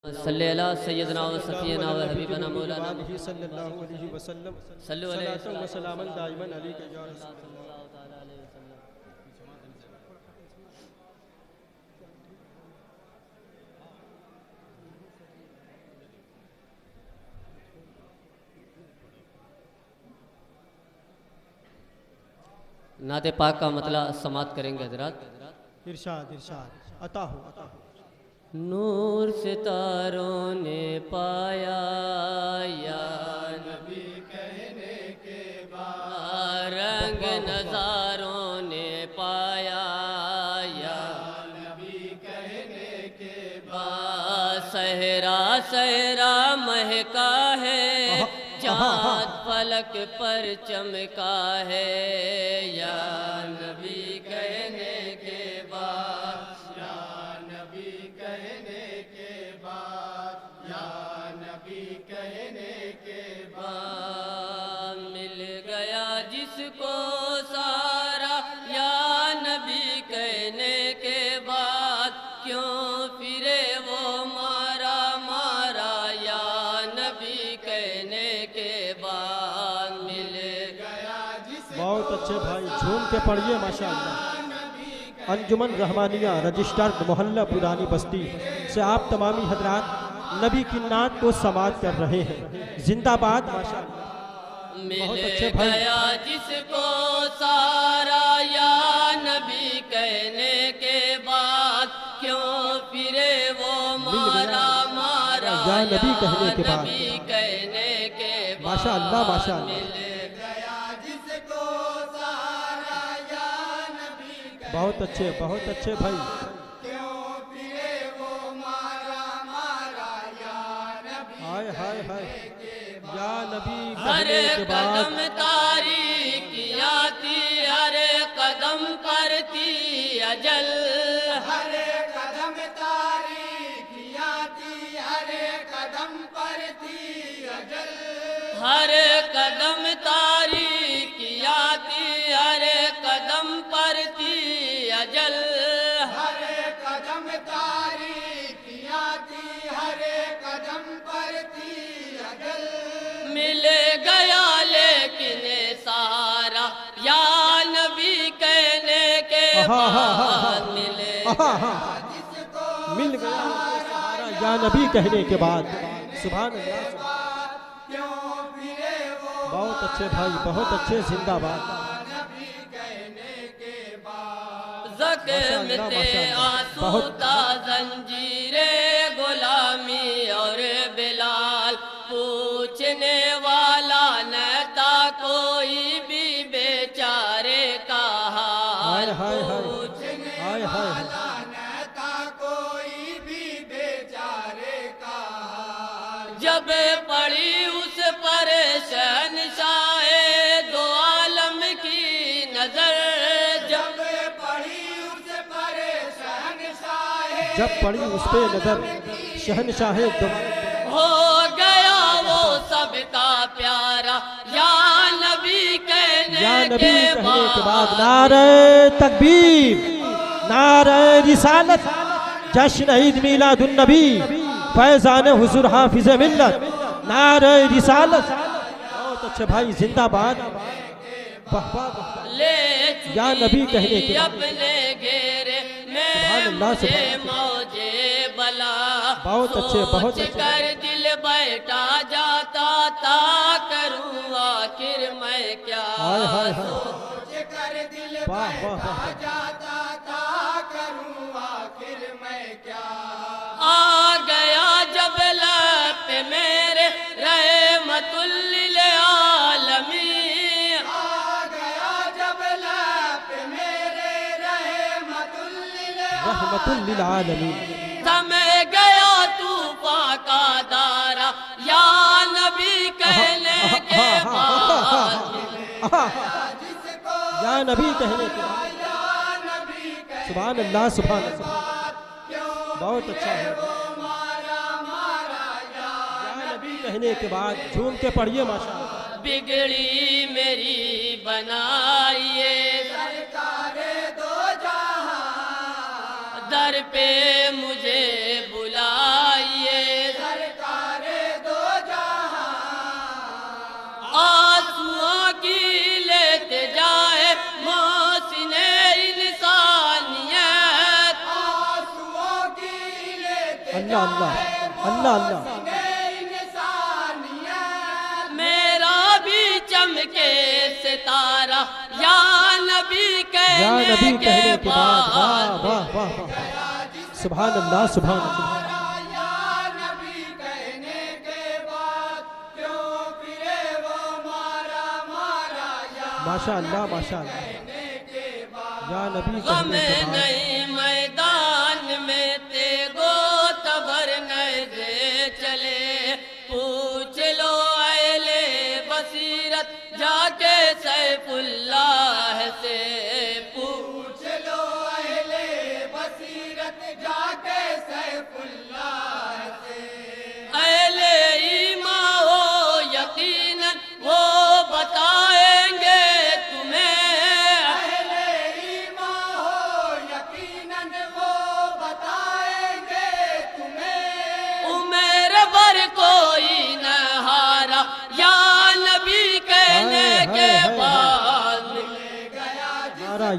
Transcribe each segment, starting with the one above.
صلی اللہ سیدنا و سفینا و حبیبنا مولانا صلی اللہ علیہ وسلم صلو علیہ صلاة و سلاما دائما علیکہ یا رسول اللہ۔ نعت پاک کا مطلع سماعت کریں گے حضرات۔ ارشاد ارشاد عطا ہو عطا ہو۔ نور ستاروں نے پایا یا نبی کہنے کے بعد، رنگ نظاروں نے پایا یا نبی کہنے کے بعد، صحرا صحرا مہکا ہے، چاند فلک پر چمکا ہے یا نبی کہنے کے بعد، یا نبی کہنے کے بعد، یا نبی کہنے کے بعد، مل گیا جس کو سارا یا نبی کہنے کے بعد، کیوں پھرے وہ مارا مارا یا نبی کہنے کے بعد، مل گیا جس کو بہت اچھے بھائی، جھوم کے پڑھیے ماشاءاللہ۔ انجمن رحمانیہ رجسٹرڈ محلہ پرانی بستی سے آپ تمامی حضرات نبی کی نعت کو سماعت کر رہے ہیں۔ زندہ باد ماشاءاللہ۔ مل گیا جس کو سارا یا نبی کہنے کے بعد، کیوں پھرے وہ مارا مارا یا نبی کہنے کے بعد، نبی کہنے کے بعد، ماشاءاللہ ماشاءاللہ۔ بہت اچھے بھائی۔ ہائے ہائے ہائے یا نبی ہر کہنے کے بعد، قدم تاریکی آتی، ہر قدم پر تھی اجل، ہر قدم تاریکی آتی، ہر قدم پر تھی اجل، ہر قدم تاریکی آتی، ہر قدم پر تھی اجل، ہر قدم تاریکی آتی، ہر قدم پر تھی اجل، مل گیا لیکن سارا یا نبی کہنے کے بعد، مل گیا سہارا یا نبی کہنے کے بعد، سبحان اللہ۔ بہت اچھے بھائی، بہت اچھے، زندہ باد۔ زخم تھے آسودہ زنجیر غلامی اور بلال، پوچھنے والا نہ تھا کوئی بھی بیچارے کا حال، پوچھنے والا نہ تھا کوئی بھی بیچارے کا حال، جب پڑی اس پر شہنشاہ دو عالم کی نظر، جب پڑی اس پہ نظر شہنشاہ دو، ہو گیا وہ سب کا پیارا یا نبی کہنے کے بعد، نعرہ تکبیر، نعرہ رسالت، جشن عید میلاد النبی، فیضان حضور حافظ ملت، نعرہ رسالت۔ بہت اچھے بھائی، زندہ باد۔ یا نبی کہنے کے بعد، اپنے گھیرے سبحان اللہ میں موجے بلا، بہت اچھے، بہت اچھے۔ سوچ کر دل بیٹھا جاتا تھا، کروں آخر میں کیا، سوچ کر دل بیٹھا جاتا تھا، کروں آخر میں کیا، آ گیا جب لب پہ میرے رحمت للعالمین، رحمت للعالمین، سمے گیا طوفان کا دارا یا نبی کہنے کے بعد، یا نبی کہنے کے بعد، سبحان اللہ سبحان اللہ۔ بہت اچھا ہے، یا نبی کہنے کے بعد، جھوم کے پڑھیے ماشاءاللہ۔ بگڑی میری بنائیے سرکار دو جہاں، در پہ مجھے بلائیے اللہ اللہ اللہ میرا بھی چمکے ستارہ یا نبی یا نبی کہنے کہنے کے کے بعد واہ بعد واہ واہ واہ سبحان اللہ سبحان اللہ ماشاء اللہ ماشاء اللہ یا نبی غم کہنے کے بعد نہیں میدان میں تیگو تبر نئے چلے پوچھ لو اہل بصیرت جا کے سیف اللہ سے پوچھ لو اہل بصیرت جا کے سیف اللہ سے اہل ایمان ہو یقیناً وہ بتائیں گے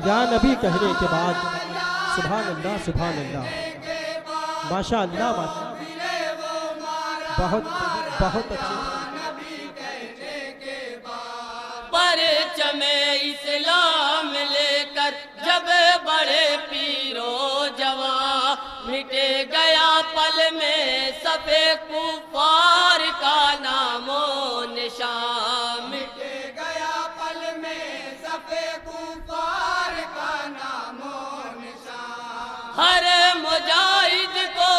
یا نبی کہنے کے بعد سبحان اللہ سبحان اللہ ماشاء اللہ بہت بہت اچھے پرچم اسلام لے کر جب بڑے پیرو جوان مٹے گیا پل میں صفِ کفار کا نام و نشان مٹے گیا پل میں صفِ کفار کا نام و نشان ہر مجاہد کو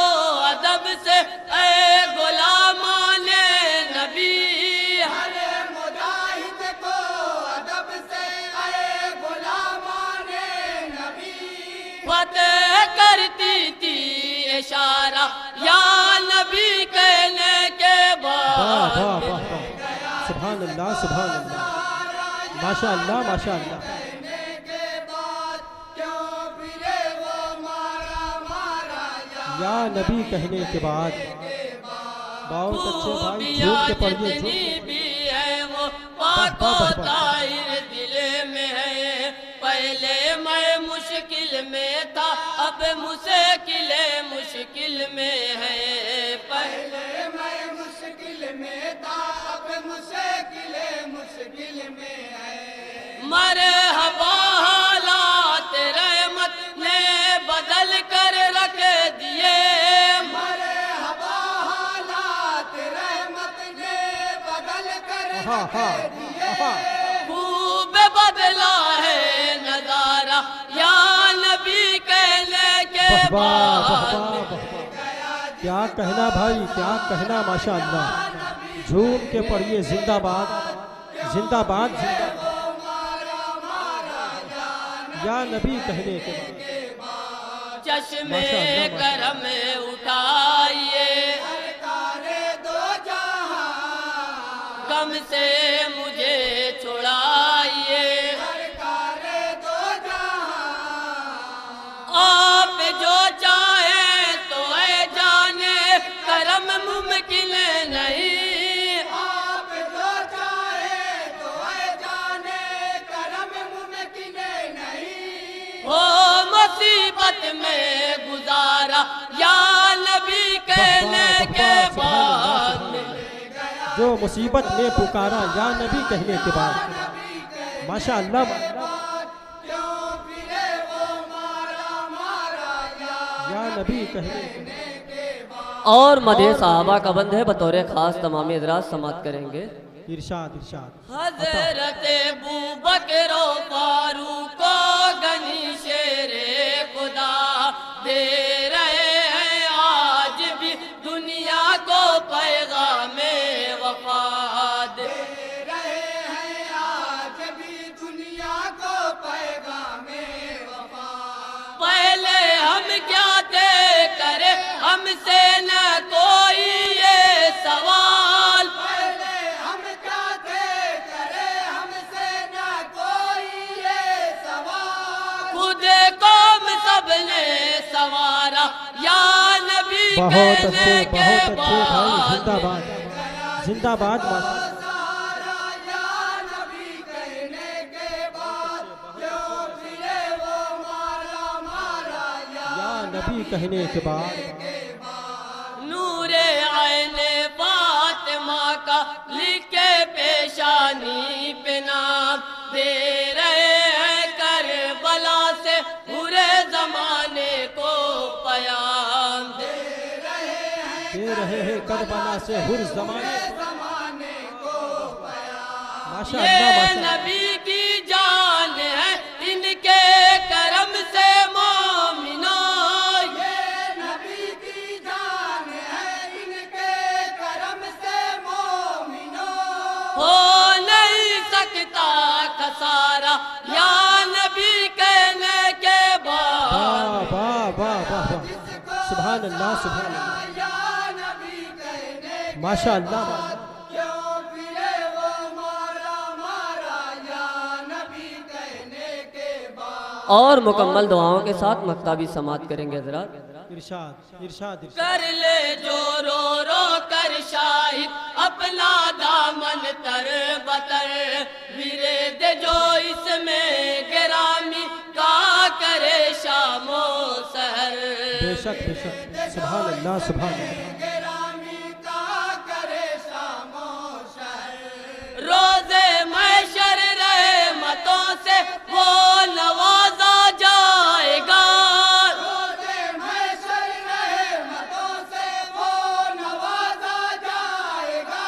ادب سے اے غلامان نبی ہر مجاہد کو ادب سے اے غلامان نبی فتح کرتی تھی اشارہ یا نبی کہنے کے بعد سبحان اللہ سبحان اللہ ماشاء اللہ ماشاء اللہ یا نبی کہنے کے بعد بہت اچھے بھائی جھوم کے پڑھیے جتنی بھی ہے وہ پاک و طاہر دل میں ہے پہلے میں مشکل میں تھا اب مشکل میں ہے پہلے میں مشکل میں تھا اب مشکل میں ہے مرحبا حالات رحمت نے بدل کر رکھ دیے مرحبا حالات رحمت نے بدل کر رکھ دیے خوب بدلا ہے نظارہ یا نبی کہنے کے بعد کیا کہنا بھائی کیا کہنا ماشاء اللہ جھوم کے پڑھیے زندہ باد زندہ باد یا نبی کہنے کے بعد چشمے کرم اٹھائیے غم سے مجھے چھڑائیے آپ جو چاہیں تو اے جانے کرم ممکن نہیں آپ جو چاہیں تو اے جانے کرم ممکن نہیں ہو مصیبت میں گزارا یا نبی کہنے کے بعد جو مصیبت میں پکارا یا نبی کہنے کے بعد ماشاء اللہ یا نبی کہنے کے بعد اور مدح صحابہ کا بند ہے بطور خاص تمام حضرات سماعت کریں گے ارشاد ارشاد حضرت ابوبکر و فاروق و غنی شیر خدا دے رہے ہیں آج بھی دنیا کو پیغام وفا دے رہے ہیں آج بھی دنیا کو پیغام وفا پہلے ہم کیا تھے کرے ہم سے نہ کوئی یہ سوال پہلے ہم کیا تھے کرے ہم سے نہ کوئی یہ سوال خود قوم سب نے سوارا یا نبی بہت اچھے کہنے کے بھائی بعد زندہ باد زندہ باد یا نبی کہنے کے بعد لکھے پیشانی پہ نام دے رہے ہیں کربلا سے برے زمانے کو پیام دے رہے ہیں کربلا سے ہر زمانے کو ماشاء اللہ یہ ماشاء اللہ نبی کی جان ہے ان کے کرم سے مومنو یہ نبی کی جان ہے ان کے کرم سے مومنو ہو نہیں سکتا خسارہ یا نبی کہنے کے بعد واہ واہ واہ واہ واہ سبحان اللہ سبحان اللہ ماشاء اللہ اور مکمل دعاؤں کے ساتھ مکتبی سماعت کریں گے حضرات. ارشاد ارشاد کر لے جو رو رو کر شاہد اپنا دامن تر بتر ورد جو اس میں گرامی کا کرے شام و سحر بے شک سبحان اللہ سبحان اللہ روزے محشر رحمتوں سے وہ نوازا جائے گا روزے محشر رحمتوں سے وہ نوازا جائے گا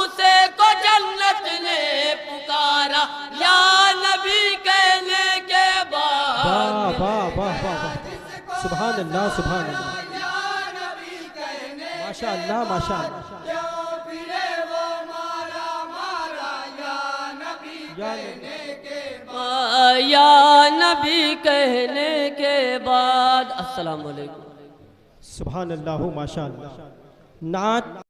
اسے کو جنت نے پکارا یا نبی کہنے کے بعد واہ واہ واہ واہ سبحان اللہ سبحان اللہ ماشاء اللہ ماشاء اللہ یا نبی کہنے کے بعد. السلام علیکم. سبحان اللہ ماشاء اللہ. نعت